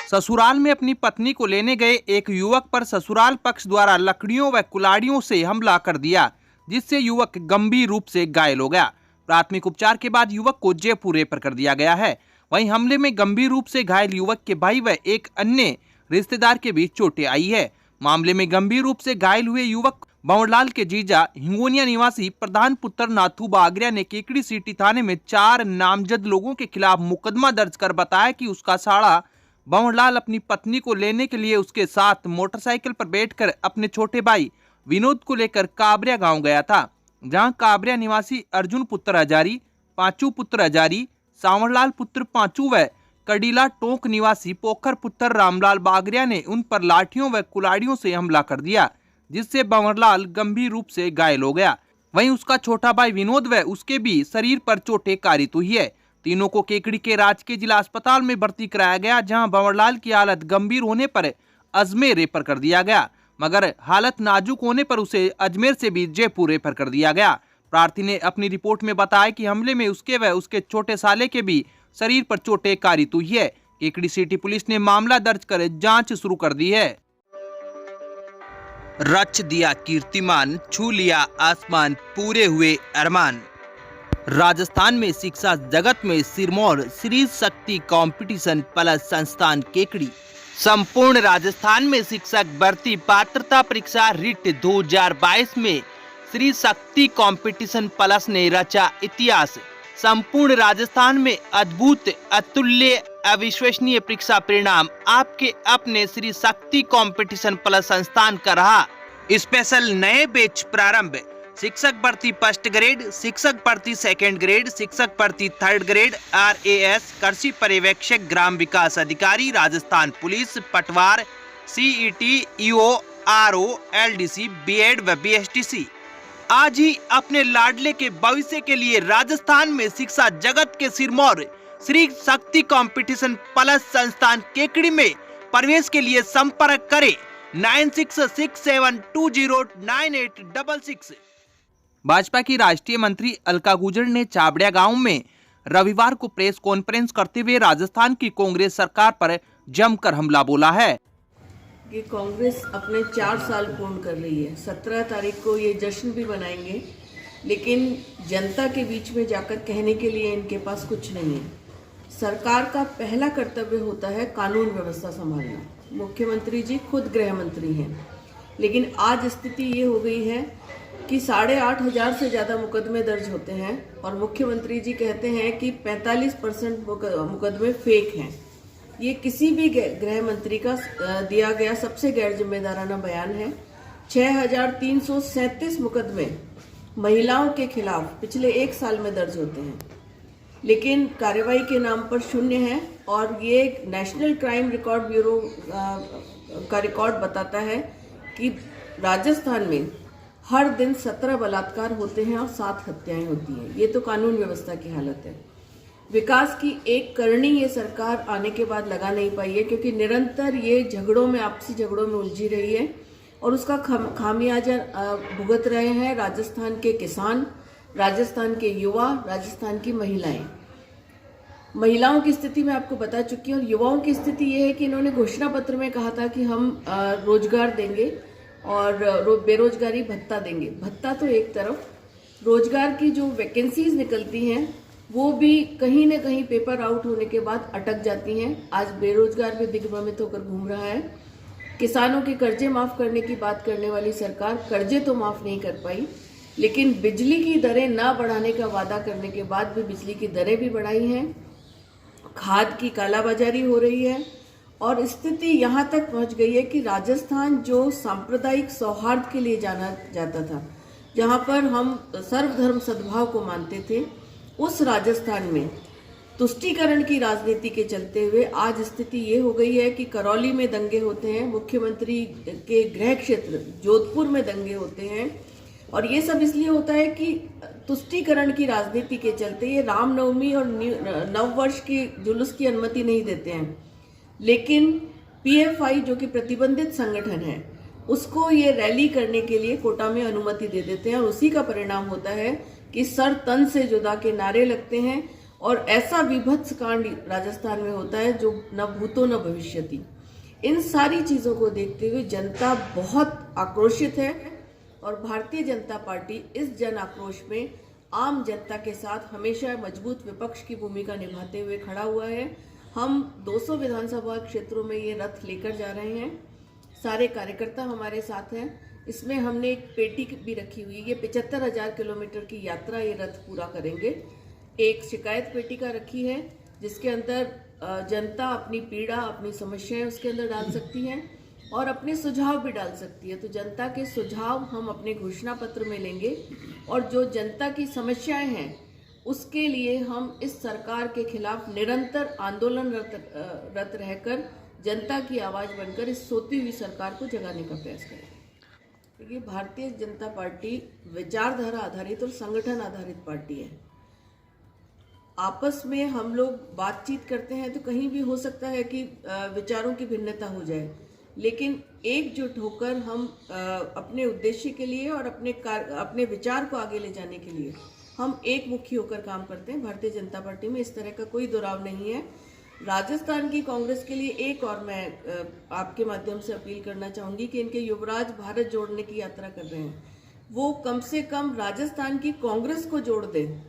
ससुराल में अपनी पत्नी को लेने गए एक युवक पर ससुराल पक्ष द्वारा लकड़ियों व कुल्हाड़ियों से हमला कर दिया, जिससे युवक गंभीर रूप से घायल हो गया। प्राथमिक उपचार के बाद युवक को जयपुर रेफर कर दिया गया है। वहीं हमले में गंभीर रूप से घायल युवक के भाई व एक अन्य रिश्तेदार के बीच चोटें आई है। मामले में गंभीर रूप से घायल हुए युवक भंवरलाल के जीजा हिंगोनिया निवासी प्रधान पुत्र नाथू बागरिया ने केकड़ी सिटी थाने में 4 नामजद लोगों के खिलाफ मुकदमा दर्ज कर बताया कि उसका साड़ा भंवरलाल अपनी पत्नी को लेने के लिए उसके साथ मोटरसाइकिल पर बैठकर अपने छोटे भाई विनोद को लेकर काबरिया गांव गया था, जहां काबरिया निवासी अर्जुन पुत्र हजारी, पांचू पुत्र हजारी, सांवरलाल पुत्र पांचू व कड़ीला टोंक निवासी पोखर पुत्र रामलाल बागरिया ने उन पर लाठियों व कुल्हाड़ियों से हमला कर दिया, जिससे भंवरलाल गंभीर रूप से घायल हो गया। वहीं उसका छोटा भाई विनोद व उसके भी शरीर पर चोटें कारित हुई है। तीनों को केकड़ी के राजकीय जिला अस्पताल में भर्ती कराया गया, जहां भंवरलाल की हालत गंभीर होने पर अजमेर रेफर कर दिया गया, मगर हालत नाजुक होने पर उसे अजमेर से भी जयपुर रेफर कर दिया गया। प्रार्थी ने अपनी रिपोर्ट में बताया कि हमले में उसके व उसके छोटे साले के भी शरीर पर चोटें कारित हुई है। केकड़ी सिटी पुलिस ने मामला दर्ज कर जांच शुरू कर दी है। रच दिया कीर्तिमान, छू लिया आसमान, पूरे हुए अरमान। राजस्थान में शिक्षा जगत में सिरमौर श्री शक्ति कंपटीशन प्लस संस्थान केकड़ी। संपूर्ण राजस्थान में शिक्षक भर्ती पात्रता परीक्षा रिट 2022 में श्री शक्ति कंपटीशन प्लस ने रचा इतिहास। संपूर्ण राजस्थान में अद्भुत, अतुल्य, अविश्वसनीय परीक्षा परिणाम आपके अपने श्री शक्ति कंपटीशन प्लस संस्थान का रहा। स्पेशल नए बैच प्रारंभ। शिक्षक भर्ती फर्स्ट ग्रेड, शिक्षक भर्ती सेकंड ग्रेड, शिक्षक भर्ती थर्ड ग्रेड, RAS कृषि पर्यवेक्षक, ग्राम विकास अधिकारी, राजस्थान पुलिस, पटवार, CET, EO, RO, LDC, BEd व BSTC। आज ही अपने लाडले के भविष्य के लिए राजस्थान में शिक्षा जगत के सिरमौर श्री शक्ति कंपटीशन प्लस संस्थान केकड़ी में प्रवेश के लिए संपर्क करें 9667209866। भाजपा की राष्ट्रीय मंत्री अलका गुर्जर ने चाबड़िया गांव में रविवार को प्रेस कॉन्फ्रेंस करते हुए राजस्थान की कांग्रेस सरकार पर जमकर हमला बोला है कि कांग्रेस अपने 4 साल पूर्ण कर रही है। 17 तारीख को ये जश्न भी मनाएंगे, लेकिन जनता के बीच में जाकर कहने के लिए इनके पास कुछ नहीं है। सरकार का पहला कर्तव्य होता है कानून व्यवस्था संभालना। मुख्यमंत्री जी खुद गृह मंत्री हैं, लेकिन आज स्थिति ये हो गई है कि 8,500 से ज़्यादा मुकदमे दर्ज होते हैं और मुख्यमंत्री जी कहते हैं कि 45% मुकदमे फेक हैं। ये किसी भी गृह मंत्री का दिया गया सबसे गैर जिम्मेदाराना बयान है। 6,337 मुकदमे महिलाओं के खिलाफ पिछले 1 साल में दर्ज होते हैं, लेकिन कार्रवाई के नाम पर शून्य है। और ये नेशनल क्राइम रिकॉर्ड ब्यूरो का रिकॉर्ड बताता है कि राजस्थान में हर दिन 17 बलात्कार होते हैं और 7 हत्याएं होती हैं। ये तो कानून व्यवस्था की हालत है। विकास की एक करनी ये सरकार आने के बाद लगा नहीं पाई है, क्योंकि निरंतर ये झगड़ों में, आपसी झगड़ों में उलझी रही है और उसका खामियाजा भुगत रहे हैं राजस्थान के किसान, राजस्थान के युवा, राजस्थान की महिलाएं। महिलाओं की स्थिति मैं आपको बता चुकी हूँ और युवाओं की स्थिति ये है कि इन्होंने घोषणा पत्र में कहा था कि हम रोजगार देंगे और बेरोजगारी भत्ता देंगे। भत्ता तो एक तरफ, रोजगार की जो वैकेंसीज निकलती हैं वो भी कहीं ना कहीं पेपर आउट होने के बाद अटक जाती हैं। आज बेरोजगार भी दिग्भ्रमित होकर घूम रहा है। किसानों के कर्जे माफ करने की बात करने वाली सरकार कर्जे तो माफ नहीं कर पाई, लेकिन बिजली की दरें ना बढ़ाने का वादा करने के बाद भी बिजली की दरें भी बढ़ाई हैं। खाद की कालाबाजारी हो रही है और स्थिति यहाँ तक पहुँच गई है कि राजस्थान जो सांप्रदायिक सौहार्द के लिए जाना जाता था, जहाँ पर हम सर्वधर्म सद्भाव को मानते थे, उस राजस्थान में तुष्टीकरण की राजनीति के चलते हुए आज स्थिति ये हो गई है कि करौली में दंगे होते हैं, मुख्यमंत्री के गृह क्षेत्र जोधपुर में दंगे होते हैं। और ये सब इसलिए होता है कि तुष्टीकरण की राजनीति के चलते ये रामनवमी और नववर्ष की जुलूस की अनुमति नहीं देते हैं, लेकिन PFI जो कि प्रतिबंधित संगठन है उसको ये रैली करने के लिए कोटा में अनुमति दे देते हैं और उसी का परिणाम होता है कि सर तन से जुदा के नारे लगते हैं और ऐसा विभत्स कांड राजस्थान में होता है जो न भूतो न भविष्यति। इन सारी चीज़ों को देखते हुए जनता बहुत आक्रोशित है और भारतीय जनता पार्टी इस जन आक्रोश में आम जनता के साथ हमेशा मजबूत विपक्ष की भूमिका निभाते हुए खड़ा हुआ है। हम 200 विधानसभा क्षेत्रों में ये रथ लेकर जा रहे हैं। सारे कार्यकर्ता हमारे साथ हैं। इसमें हमने एक पेटी भी रखी हुई है। ये 75,000 किलोमीटर की यात्रा ये रथ पूरा करेंगे। एक शिकायत पेटी का रखी है जिसके अंदर जनता अपनी पीड़ा, अपनी समस्याएं उसके अंदर डाल सकती है और अपने सुझाव भी डाल सकती है। तो जनता के सुझाव हम अपने घोषणा पत्र में लेंगे और जो जनता की समस्याएं हैं उसके लिए हम इस सरकार के खिलाफ निरंतर आंदोलनरत रहकर जनता की आवाज़ बनकर इस सोती हुई सरकार को जगाने का प्रयास करेंगे। देखिए, भारतीय जनता पार्टी विचारधारा आधारित और संगठन आधारित पार्टी है। आपस में हम लोग बातचीत करते हैं तो कहीं भी हो सकता है कि विचारों की भिन्नता हो जाए, लेकिन एकजुट होकर हम अपने उद्देश्य के लिए और अपने विचार को आगे ले जाने के लिए हम एक मुखी होकर काम करते हैं। भारतीय जनता पार्टी में इस तरह का कोई दुराव नहीं है। राजस्थान की कांग्रेस के लिए एक और मैं आपके माध्यम से अपील करना चाहूँगी कि इनके युवराज भारत जोड़ने की यात्रा कर रहे हैं, वो कम से कम राजस्थान की कांग्रेस को जोड़ दें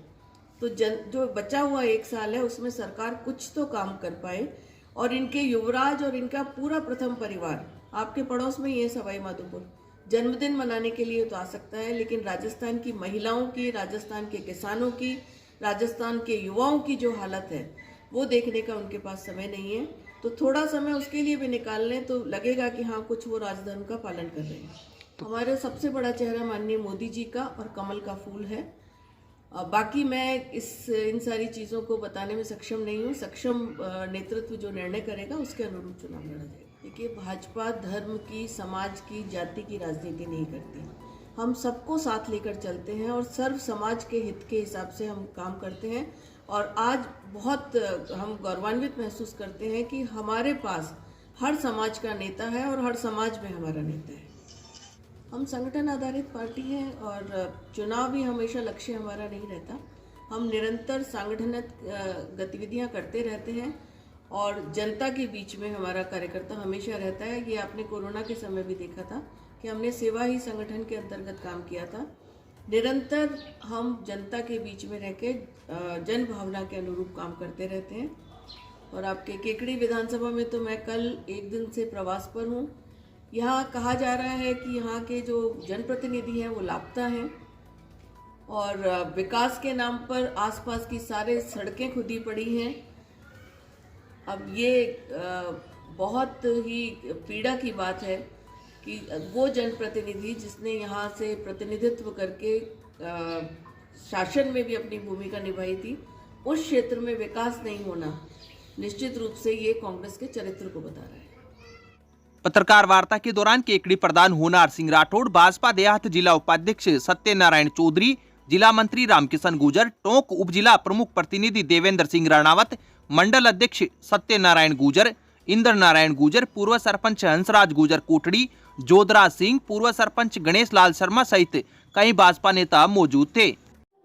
तो जो बचा हुआ 1 साल है उसमें सरकार कुछ तो काम कर पाए और इनके युवराज और इनका पूरा प्रथम परिवार आपके पड़ोस में ही है सवाई माधोपुर, जन्मदिन मनाने के लिए तो आ सकता है, लेकिन राजस्थान की महिलाओं की, राजस्थान के किसानों की, राजस्थान के युवाओं की जो हालत है वो देखने का उनके पास समय नहीं है। तो थोड़ा समय उसके लिए भी निकाल लें तो लगेगा कि हाँ, कुछ वो राजधर्म का पालन कर रहे हैं। हमारे सबसे बड़ा चेहरा माननीय मोदी जी का और कमल का फूल है। बाकी मैं इन सारी चीज़ों को बताने में सक्षम नहीं हूँ। सक्षम नेतृत्व जो निर्णय करेगा उसके अनुरूप चुनाव लड़ा जाएगा। देखिए, भाजपा धर्म की, समाज की, जाति की राजनीति नहीं करती। हम सबको साथ लेकर चलते हैं और सर्व समाज के हित के हिसाब से हम काम करते हैं और आज बहुत हम गौरवान्वित महसूस करते हैं कि हमारे पास हर समाज का नेता है और हर समाज में हमारा नेता है। हम संगठन आधारित पार्टी हैं और चुनाव भी हमेशा लक्ष्य हमारा नहीं रहता। हम निरंतर सांगठनिक गतिविधियां करते रहते हैं और जनता के बीच में हमारा कार्यकर्ता हमेशा रहता है। ये आपने कोरोना के समय भी देखा था कि हमने सेवा ही संगठन के अंतर्गत काम किया था। निरंतर हम जनता के बीच में रह के जन भावना के अनुरूप काम करते रहते हैं। और आपके केकड़ी विधानसभा में तो मैं कल 1 दिन से प्रवास पर हूँ। यहाँ कहा जा रहा है कि यहाँ के जो जनप्रतिनिधि हैं वो लापता हैं और विकास के नाम पर आसपास की सारे सड़कें खुदी पड़ी हैं। अब ये बहुत ही पीड़ा की बात है कि वो जनप्रतिनिधि जिसने यहाँ से प्रतिनिधित्व करके शासन में भी अपनी भूमिका निभाई थी, उस क्षेत्र में विकास नहीं होना निश्चित रूप से ये कांग्रेस के चरित्र को बता रहा है। पत्रकार वार्ता के दौरान केकड़ी प्रधान होनार सिंह राठौड़, भाजपा देहात जिला उपाध्यक्ष सत्यनारायण चौधरी, जिला मंत्री रामकिशन गुर्जर, टोंक उप जिला प्रमुख प्रतिनिधि देवेंद्र सिंह राणावत, मंडल अध्यक्ष सत्यनारायण गुर्जर, इंद्र नारायण गुर्जर, पूर्व सरपंच हंसराज गुर्जर कोटड़ी, जोधराज सिंह, पूर्व सरपंच गणेश लाल शर्मा सहित कई भाजपा नेता मौजूद थे।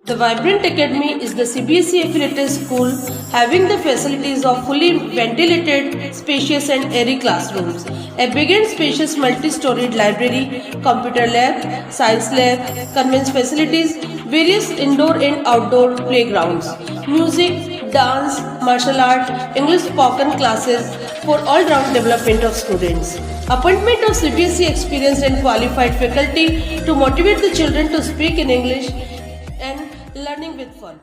The Vibrant Academy is the CBSE affiliated school having the facilities of fully ventilated, spacious and airy classrooms, a big and spacious multi-storied library, computer lab, science lab, convent facilities, various indoor and outdoor playgrounds, music, dance, martial art, English spoken classes for all-round development of students. Appointment of CBSE experienced and qualified faculty to motivate the children to speak in English and learning with fun.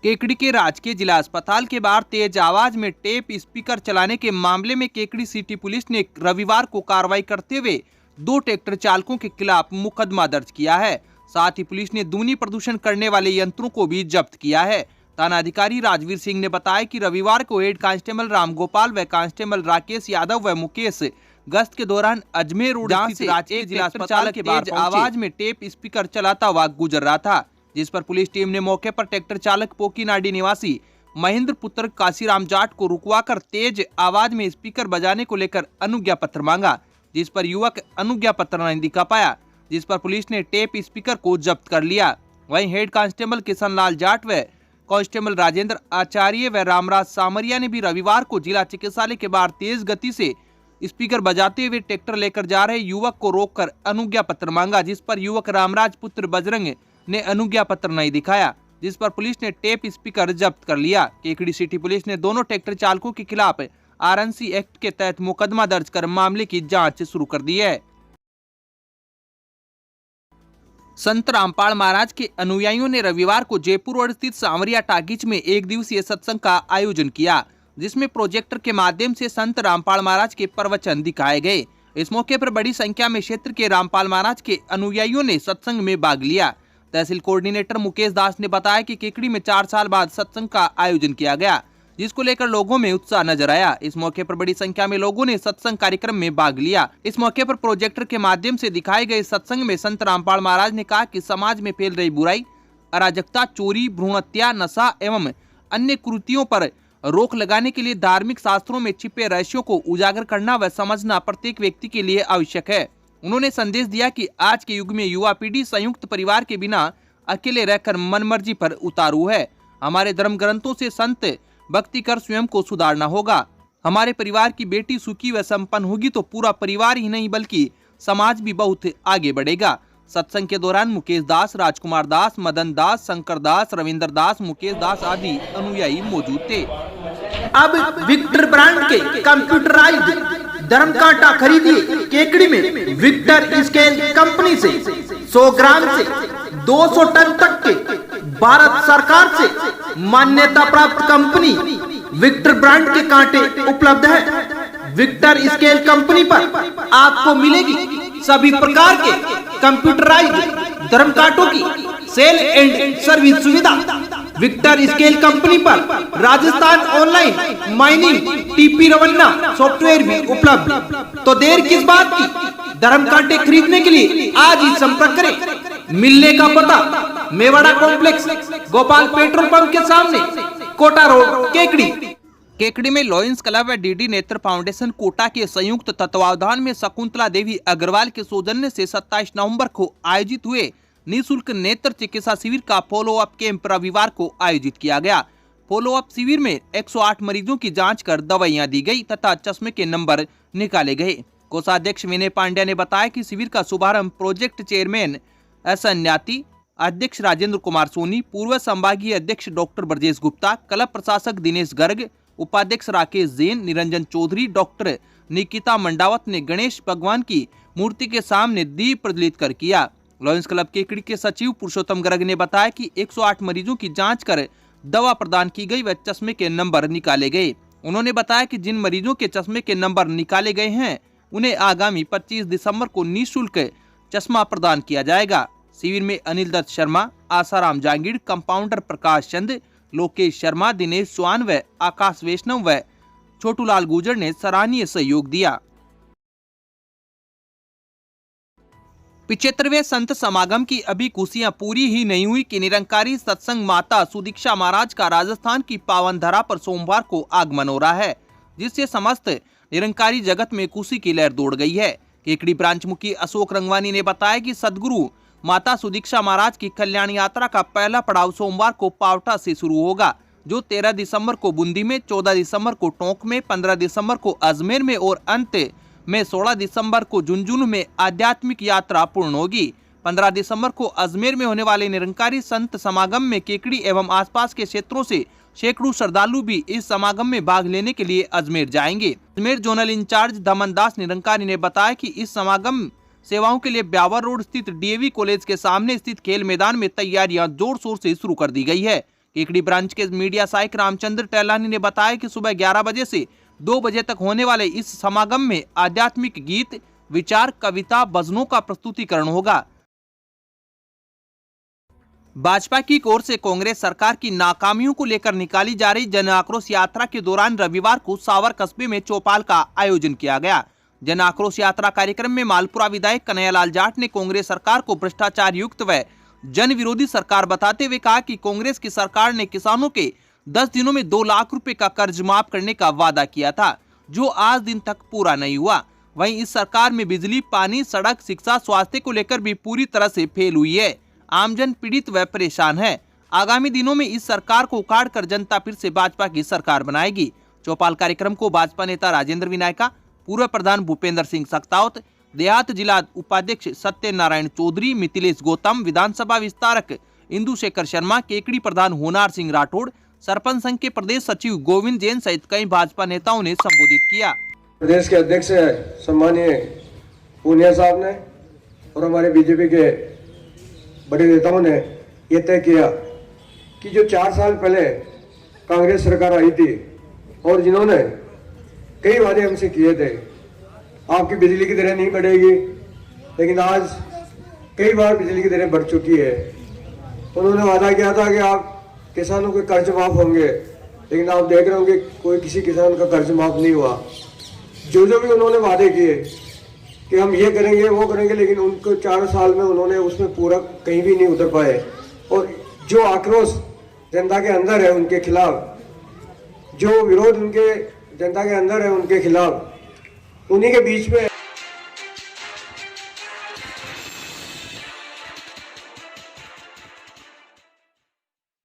Kekri के राजकीय जिला अस्पताल के बाहर तेज आवाज में tape speaker चलाने के मामले में केकड़ी सिटी पुलिस ने रविवार को कार्रवाई करते हुए 2 ट्रैक्टर चालकों के खिलाफ मुकदमा दर्ज किया है। साथ ही पुलिस ने ध्वनि प्रदूषण करने वाले यंत्रों को भी जब्त किया है। थानाधिकारी राजवीर सिंह ने बताया कि रविवार को हेड कांस्टेबल रामगोपाल व कांस्टेबल राकेश यादव व मुकेश गश्त के दौरान अजमेर रोड से राजकीय जिला अस्पताल के बाहर आवाज में टेप स्पीकर चलाता हुआ गुजर रहा था, जिस पर पुलिस टीम ने मौके पर ट्रैक्टर चालक पोकीनाडी निवासी महेंद्र पुत्र काशीराम जाट को रुकवाकर तेज आवाज में स्पीकर बजाने को लेकर अनुज्ञा पत्र मांगा, जिस पर युवक अनुज्ञा पत्र नहीं दिखा पाया, जिस पर पुलिस ने टेप स्पीकर को जब्त कर लिया। वहीं हेड कांस्टेबल किशन लाल जाट व कांस्टेबल राजेंद्र आचार्य व रामराज सामरिया ने भी रविवार को जिला चिकित्सालय के बाहर तेज गति से स्पीकर बजाते हुए ट्रैक्टर लेकर जा रहे युवक को रोककर अनुज्ञा पत्र मांगा, जिस पर युवक रामराज पुत्र बजरंग ने अनुज्ञा पत्र नहीं दिखाया, जिस पर पुलिस ने टेप स्पीकर जब्त कर लिया। केकड़ी सिटी पुलिस ने दोनों ट्रैक्टर चालकों के खिलाफ आरएनसी एक्ट के तहत मुकदमा दर्ज कर मामले की जांच शुरू कर दी है। संत रामपाल महाराज के अनुयायियों ने रविवार को जयपुर रोड स्थित सांवरिया टाकीज में एक दिवसीय सत्संग का आयोजन किया, जिसमें प्रोजेक्टर के माध्यम से संत रामपाल महाराज के प्रवचन दिखाए गए। इस मौके पर बड़ी संख्या में क्षेत्र के रामपाल महाराज के अनुयायियों ने सत्संग में भाग लिया। तहसील कोऑर्डिनेटर मुकेश दास ने बताया कि केकड़ी में 4 साल बाद सत्संग का आयोजन किया गया, जिसको लेकर लोगों में उत्साह नजर आया। इस मौके पर बड़ी संख्या में लोगों ने सत्संग कार्यक्रम में भाग लिया। इस मौके पर प्रोजेक्टर के माध्यम से दिखाए गए सत्संग में संत रामपाल महाराज ने कहा कि समाज में फैल रही बुराई, अराजकता, चोरी, भ्रूण हत्या, नशा एवं अन्य कुरीतियों पर रोक लगाने के लिए धार्मिक शास्त्रों में छिपे रहस्यों को उजागर करना व समझना प्रत्येक व्यक्ति के लिए आवश्यक है। उन्होंने संदेश दिया कि आज के युग में युवा पीढ़ी संयुक्त परिवार के बिना अकेले रहकर मनमर्जी पर उतारू है। हमारे धर्म ग्रंथों से संत भक्ति कर स्वयं को सुधारना होगा। हमारे परिवार की बेटी सुखी व संपन्न होगी तो पूरा परिवार ही नहीं बल्कि समाज भी बहुत आगे बढ़ेगा। सत्संग के दौरान मुकेश दास, राजकुमार दास, मदन दास, शंकर दास, रविंद्र दास, मुकेश दास आदि अनुयायी मौजूद थे। अब विक्टर ब्रांड के कंप्यूटराइज्ड धर्म कांटा खरीदिए केकड़ी में विक्टर स्केल कंपनी से 100 ग्राम से 200 टन तक के भारत सरकार से मान्यता प्राप्त कंपनी विक्टर ब्रांड के कांटे उपलब्ध है। विक्टर स्केल कंपनी पर आपको मिलेगी सभी प्रकार के कंप्यूटराइज्ड धर्म कांटों की सेल एंड सर्विस सुविधा। विक्टर स्केल कंपनी पर Rajasthan online mining TP Revanna software भी उपलब्ध। तो देर किस बात की, धर्म कांटे खरीदने के लिए आज ही संपर्क करें। मिलने का पता Mewada complex, Gopal petrol pump के सामने, कोटा रोड, केकड़ी। केकड़ी में लॉयंस क्लब व डीडी नेत्र फाउंडेशन कोटा के संयुक्त तत्वावधान में शकुंतला देवी अग्रवाल के सौजन्य से 27 नवंबर को आयोजित हुए निःशुल्क नेत्र चिकित्सा शिविर का फॉलो अप कैंप रविवार को आयोजित किया गया। फॉलो अप शिविर में 108 मरीजों की जांच कर दवाइयां दी गई तथा चश्मे के नंबर निकाले गए। कोषाध्यक्ष विनय पांड्या ने बताया कि शिविर का शुभारंभ प्रोजेक्ट चेयरमैन एस अन्याती, अध्यक्ष राजेंद्र कुमार सोनी, पूर्व संभागीय अध्यक्ष डॉक्टर ब्रजेश गुप्ता, क्लब प्रशासक दिनेश गर्ग, उपाध्यक्ष राकेश जैन, निरंजन चौधरी, डॉक्टर निकिता मंडावत ने गणेश भगवान की मूर्ति के सामने दीप प्रज्वलित कर किया। लॉयंस क्लब केकड़ी के सचिव पुरुषोत्तम गर्ग ने बताया कि 108 मरीजों की जांच कर दवा प्रदान की गई व चश्मे के नंबर निकाले गए। उन्होंने बताया कि जिन मरीजों के चश्मे के नंबर निकाले गए हैं उन्हें आगामी 25 दिसंबर को निःशुल्क चश्मा प्रदान किया जाएगा। शिविर में अनिल दत्त शर्मा, आसाराम जांगीड़, कंपाउंडर प्रकाश चंद, लोकेश शर्मा, दिनेश चौहान व आकाश वैष्णव व छोटूलाल गुर्जर ने सराहनीय सहयोग दिया। 75वें संत समागम की अभी खुशियां पूरी ही नहीं हुई कि निरंकारी सत्संग माता सुदीक्षा महाराज का राजस्थान की पावन धरा पर सोमवार को आगमन हो रहा है, जिससे समस्त निरंकारी जगत में खुशी की लहर दौड़ गई है। केकड़ी ब्रांच मुखी अशोक रंगवानी ने बताया कि सदगुरु माता सुदीक्षा महाराज की कल्याण यात्रा का पहला पड़ाव सोमवार को पावटा से शुरू होगा, जो 13 दिसंबर को बूंदी में, 14 दिसंबर को टोंक में, 15 दिसंबर को अजमेर में और अंत में 16 दिसंबर को झुंझुनू में आध्यात्मिक यात्रा पूर्ण होगी। 15 दिसंबर को अजमेर में होने वाले निरंकारी संत समागम में केकड़ी एवं आसपास के क्षेत्रों से सैकड़ों श्रद्धालु भी इस समागम में भाग लेने के लिए अजमेर जाएंगे। अजमेर जोनल इंचार्ज दमन दास निरंकारी ने बताया कि इस समागम सेवाओं के लिए ब्यावर रोड स्थित डीएवी कॉलेज के सामने स्थित खेल मैदान में तैयारियां जोर शोर से शुरू कर दी गई है। केकड़ी ब्रांच के मीडिया सहायक रामचंद्र टहलानी ने बताया कि सुबह 11 बजे से 2 बजे तक होने वाले इस समागम में आध्यात्मिक गीत, विचार, कविता, भजनों का प्रस्तुतिकरण होगा। भाजपा की ओर से कांग्रेस सरकार की नाकामियों को लेकर निकाली जा रही जन आक्रोश यात्रा के दौरान रविवार को सावर कस्बे में चौपाल का आयोजन किया गया। जन आक्रोश यात्रा कार्यक्रम में मालपुरा विधायक कन्हैयालाल जाट ने कांग्रेस सरकार को भ्रष्टाचार युक्त व जन विरोधी सरकार बताते हुए कहा कि कांग्रेस की सरकार ने किसानों के 10 दिनों में 2 लाख रुपए का कर्ज माफ करने का वादा किया था, जो आज दिन तक पूरा नहीं हुआ। वहीं इस सरकार में बिजली, पानी, सड़क, शिक्षा, स्वास्थ्य को लेकर भी पूरी तरह से फेल हुई है। आमजन पीड़ित व परेशान है। आगामी दिनों में इस सरकार को उखाड़ कर जनता फिर से भाजपा की सरकार बनाएगी। चौपाल कार्यक्रम को भाजपा नेता राजेंद्र विनायका, पूर्व प्रधान भूपेंद्र सिंह सक्तावत, देहात जिला उपाध्यक्ष सत्यनारायण चौधरी, मिथिलेश गौतम, विधानसभा विस्तारक इंदु शेखर शर्मा, केकड़ी प्रधान होनार सिंह राठौड़, सरपंच संघ के प्रदेश सचिव गोविंद जैन सहित कई भाजपा नेताओं ने संबोधित किया। प्रदेश के अध्यक्ष सम्मानीय पूनिया साहब ने और हमारे बीजेपी के बड़े नेताओं ने यह तय किया कि जो 4 साल पहले कांग्रेस सरकार आई थी और जिन्होंने कई वादे हमसे किए थे, आपकी बिजली की दरें नहीं बढ़ेगी, लेकिन आज कई बार बिजली की दरें बढ़ चुकी है। उन्होंने वादा किया था कि आप किसानों के कर्ज माफ होंगे, लेकिन आप देख रहे होंगे कोई किसी किसान का कर्ज माफ नहीं हुआ। जो भी उन्होंने वादे किए कि हम ये करेंगे वो करेंगे, लेकिन उनको 4 साल में उन्होंने उसमें पूरा कहीं भी नहीं उतर पाए। और जो आक्रोश जनता के अंदर है उनके खिलाफ, जो विरोध उनके जनता के अंदर है उनके खिलाफ, उन्हीं के बीच में